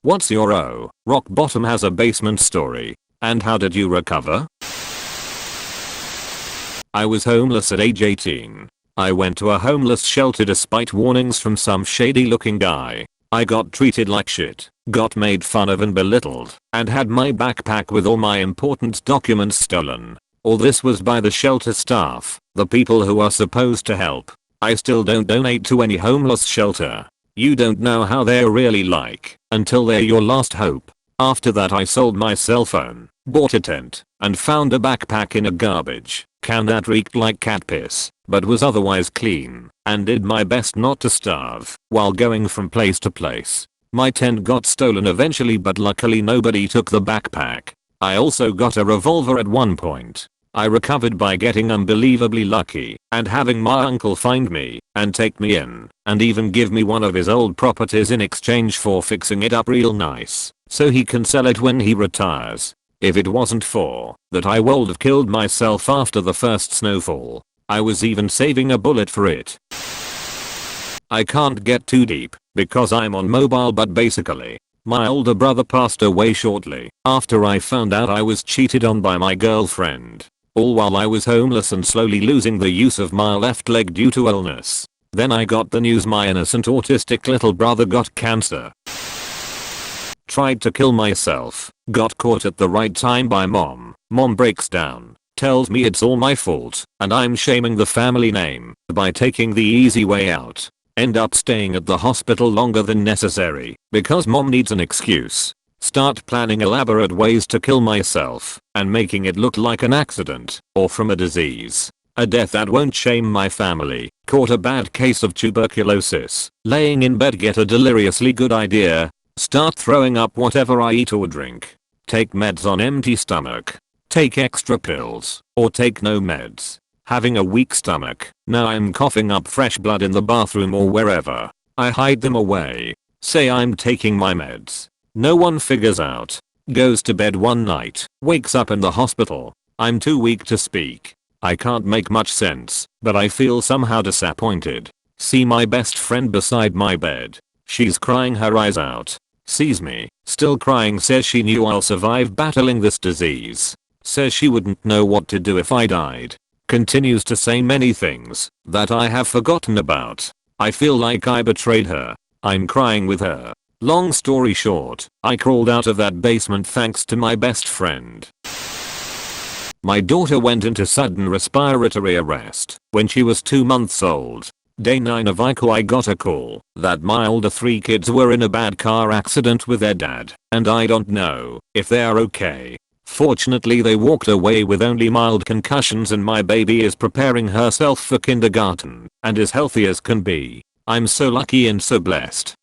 What's your rock bottom has a basement story? And how did you recover? I was homeless at age 18. I went to a homeless shelter despite warnings from some shady looking guy. I got treated like shit, got made fun of and belittled, and had my backpack with all my important documents stolen. All this was by the shelter staff, the people who are supposed to help. I still don't donate to any homeless shelter. You don't know how they're really like until they're your last hope. After that I sold my cell phone, bought a tent, and found a backpack in a garbage can that reeked like cat piss, but was otherwise clean, and did my best not to starve while going from place to place. My tent got stolen eventually, but luckily nobody took the backpack. I also got a revolver at one point. I recovered by getting unbelievably lucky and having my uncle find me and take me in and even give me one of his old properties in exchange for fixing it up real nice so he can sell it when he retires. If it wasn't for that, I would have killed myself after the first snowfall. I was even saving a bullet for it. I can't get too deep because I'm on mobile, but basically, my older brother passed away shortly after I found out I was cheated on by my girlfriend. All while I was homeless and slowly losing the use of my left leg due to illness. Then I got the news my innocent autistic little brother got cancer. Tried to kill myself, got caught at the right time by mom. Mom breaks down, tells me it's all my fault, and I'm shaming the family name by taking the easy way out. End up staying at the hospital longer than necessary because mom needs an excuse. Start planning elaborate ways to kill myself and making it look like an accident or from a disease. A death that won't shame my family. Caught a bad case of tuberculosis. Laying in bed, get a deliriously good idea. Start throwing up whatever I eat or drink. Take meds on empty stomach. Take extra pills or take no meds. Having a weak stomach. Now I'm coughing up fresh blood in the bathroom or wherever. I hide them away. Say I'm taking my meds. No one figures out. Goes to bed one night, wakes up in the hospital. I'm too weak to speak. I can't make much sense, but I feel somehow disappointed. See my best friend beside my bed. She's crying her eyes out. Sees me, still crying, says she knew I'll survive battling this disease. Says she wouldn't know what to do if I died. Continues to say many things that I have forgotten about. I feel like I betrayed her. I'm crying with her. Long story short, I crawled out of that basement thanks to my best friend. My daughter went into sudden respiratory arrest when she was 2 months old. Day 9 of ICU I got a call that my older 3 kids were in a bad car accident with their dad, and I don't know if they are okay. Fortunately they walked away with only mild concussions, and my baby is preparing herself for kindergarten and is healthy as can be. I'm so lucky and so blessed.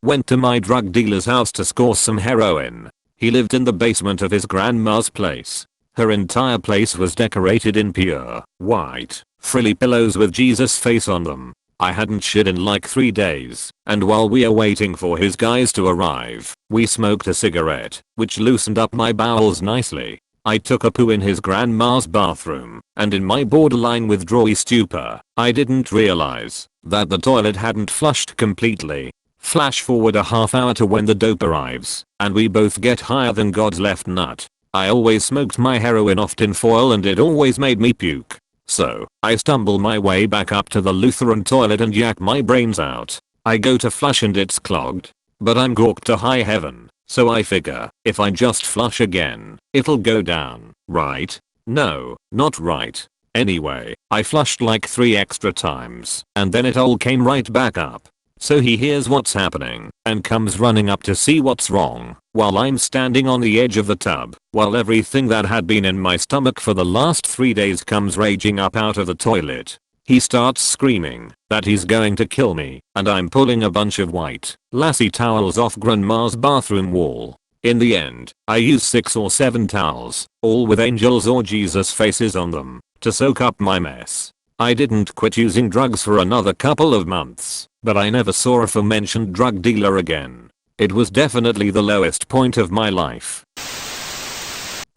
Went to my drug dealer's house to score some heroin. He lived in the basement of his grandma's place. Her entire place was decorated in pure white, frilly pillows with Jesus' face on them. I hadn't shit in like 3 days, and while we are waiting for his guys to arrive, we smoked a cigarette, which loosened up my bowels nicely. I took a poo in his grandma's bathroom, and in my borderline withdrawal stupor, I didn't realize that the toilet hadn't flushed completely. Flash forward a half hour to when the dope arrives, and we both get higher than God's left nut. I always smoked my heroin off tin foil and it always made me puke. So, I stumble my way back up to the Lutheran toilet and yak my brains out. I go to flush and it's clogged. But I'm gawked to high heaven, so I figure, if I just flush again, it'll go down, right? No, not right. Anyway, I flushed like 3 extra times, and then it all came right back up. So he hears what's happening and comes running up to see what's wrong while I'm standing on the edge of the tub while everything that had been in my stomach for the last 3 days comes raging up out of the toilet. He starts screaming that he's going to kill me, and I'm pulling a bunch of white lassie towels off grandma's bathroom wall. In the end, I used 6 or 7 towels, all with angels or Jesus faces on them, to soak up my mess. I didn't quit using drugs for another couple of months, but I never saw a aforementioned drug dealer again. It was definitely the lowest point of my life.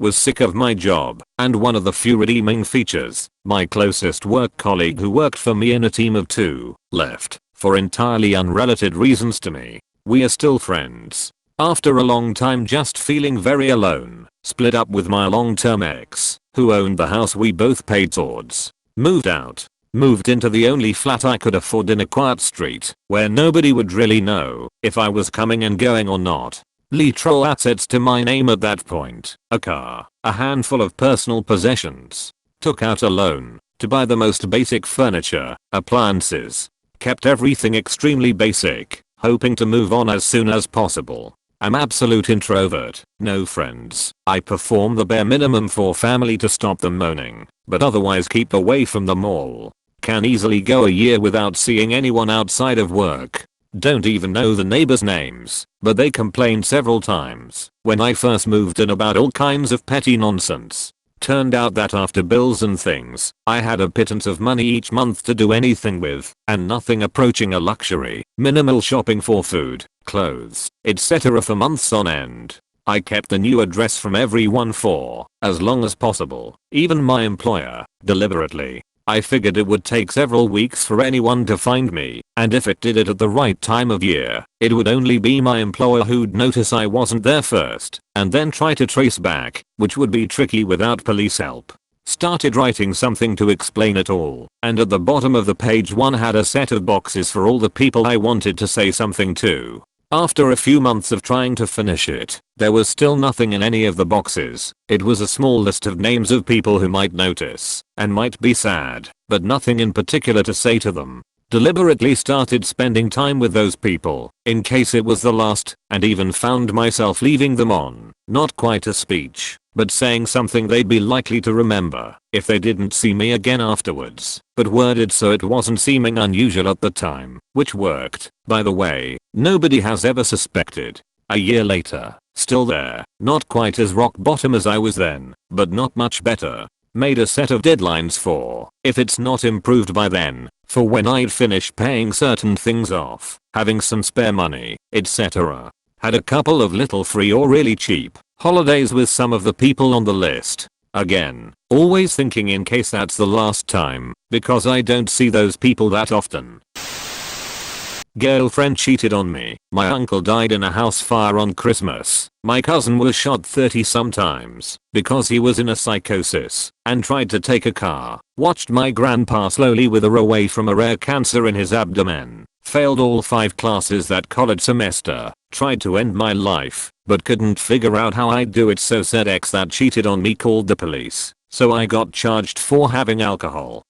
Was sick of my job, and one of the few redeeming features, my closest work colleague who worked for me in a team of 2, left, for entirely unrelated reasons to me. We are still friends. After a long time just feeling very alone, split up with my long-term ex, who owned the house we both paid towards. Moved out. Moved into the only flat I could afford in a quiet street, where nobody would really know if I was coming and going or not. Literal assets to my name at that point. A car, a handful of personal possessions. Took out a loan to buy the most basic furniture, appliances. Kept everything extremely basic, hoping to move on as soon as possible. I'm absolute introvert, no friends. I perform the bare minimum for family to stop them moaning, but otherwise keep away from them all. Can easily go a year without seeing anyone outside of work. Don't even know the neighbors' names, but they complained several times when I first moved in about all kinds of petty nonsense. Turned out that after bills and things, I had a pittance of money each month to do anything with, and nothing approaching a luxury. Minimal shopping for food, clothes, etc. for months on end. I kept the new address from everyone for as long as possible, even my employer, deliberately. I figured it would take several weeks for anyone to find me, and if it did it at the right time of year, it would only be my employer who'd notice I wasn't there first, and then try to trace back, which would be tricky without police help. Started writing something to explain it all, and at the bottom of the page one had a set of boxes for all the people I wanted to say something to. After a few months of trying to finish it, there was still nothing in any of the boxes. It was a small list of names of people who might notice and might be sad, but nothing in particular to say to them. Deliberately started spending time with those people, in case it was the last, and even found myself leaving them on, not quite a speech, but saying something they'd be likely to remember if they didn't see me again afterwards, but worded so it wasn't seeming unusual at the time, which worked, by the way. Nobody has ever suspected. A year later, still there, not quite as rock bottom as I was then, but not much better. Made a set of deadlines for, if it's not improved by then, for when I'd finish paying certain things off, having some spare money, etc. Had a couple of little free or really cheap holidays with some of the people on the list. Again, always thinking in case that's the last time, because I don't see those people that often. Girlfriend cheated on me. My uncle died in a house fire on Christmas. My cousin was shot 30 sometimes because he was in a psychosis and tried to take a car. Watched my grandpa slowly wither away from a rare cancer in his abdomen. Failed all 5 classes that college semester. Tried to end my life, but couldn't figure out how I'd do it, so said ex that cheated on me called the police. So I got charged for having alcohol.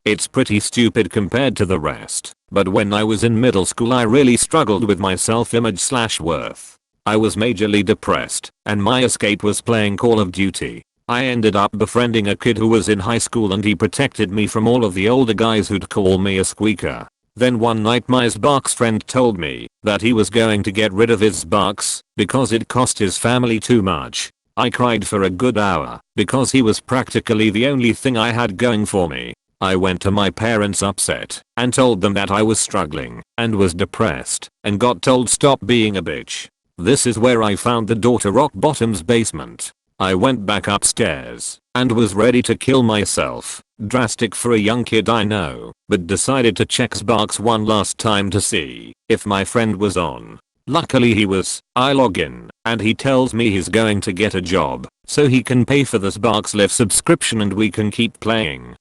It's pretty stupid compared to the rest, but when I was in middle school I really struggled with my self-image/worth. I was majorly depressed, and my escape was playing Call of Duty. I ended up befriending a kid who was in high school and he protected me from all of the older guys who'd call me a squeaker. Then one night my Xbox friend told me that he was going to get rid of his Xbox because it cost his family too much. I cried for a good hour because he was practically the only thing I had going for me. I went to my parents upset and told them that I was struggling and was depressed and got told stop being a bitch. This is where I found the door to rock bottom's basement. I went back upstairs and was ready to kill myself. Drastic for a young kid I know, but decided to check Xbox one last time to see if my friend was on. Luckily he was. I log in and he tells me he's going to get a job so he can pay for the Xbox Live subscription and we can keep playing.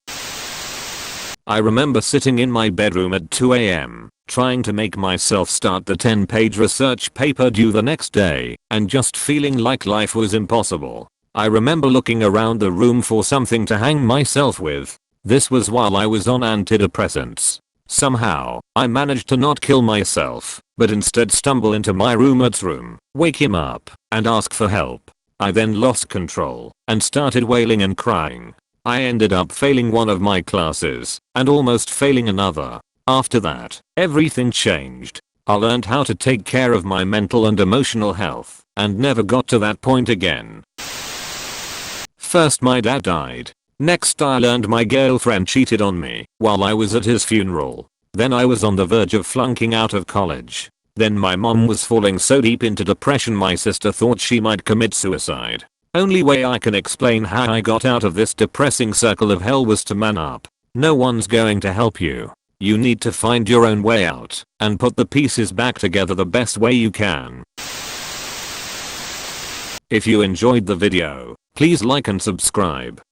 I remember sitting in my bedroom at 2 AM, trying to make myself start the 10-page research paper due the next day, and just feeling like life was impossible. I remember looking around the room for something to hang myself with. This was while I was on antidepressants. Somehow, I managed to not kill myself, but instead stumble into my roommate's room, wake him up, and ask for help. I then lost control, and started wailing and crying. I ended up failing one of my classes, and almost failing another. After that, everything changed. I learned how to take care of my mental and emotional health, and never got to that point again. First my dad died. Next I learned my girlfriend cheated on me while I was at his funeral. Then I was on the verge of flunking out of college. Then my mom was falling so deep into depression my sister thought she might commit suicide. Only way I can explain how I got out of this depressing circle of hell was to man up. No one's going to help you. You need to find your own way out and put the pieces back together the best way you can. If you enjoyed the video, please like and subscribe.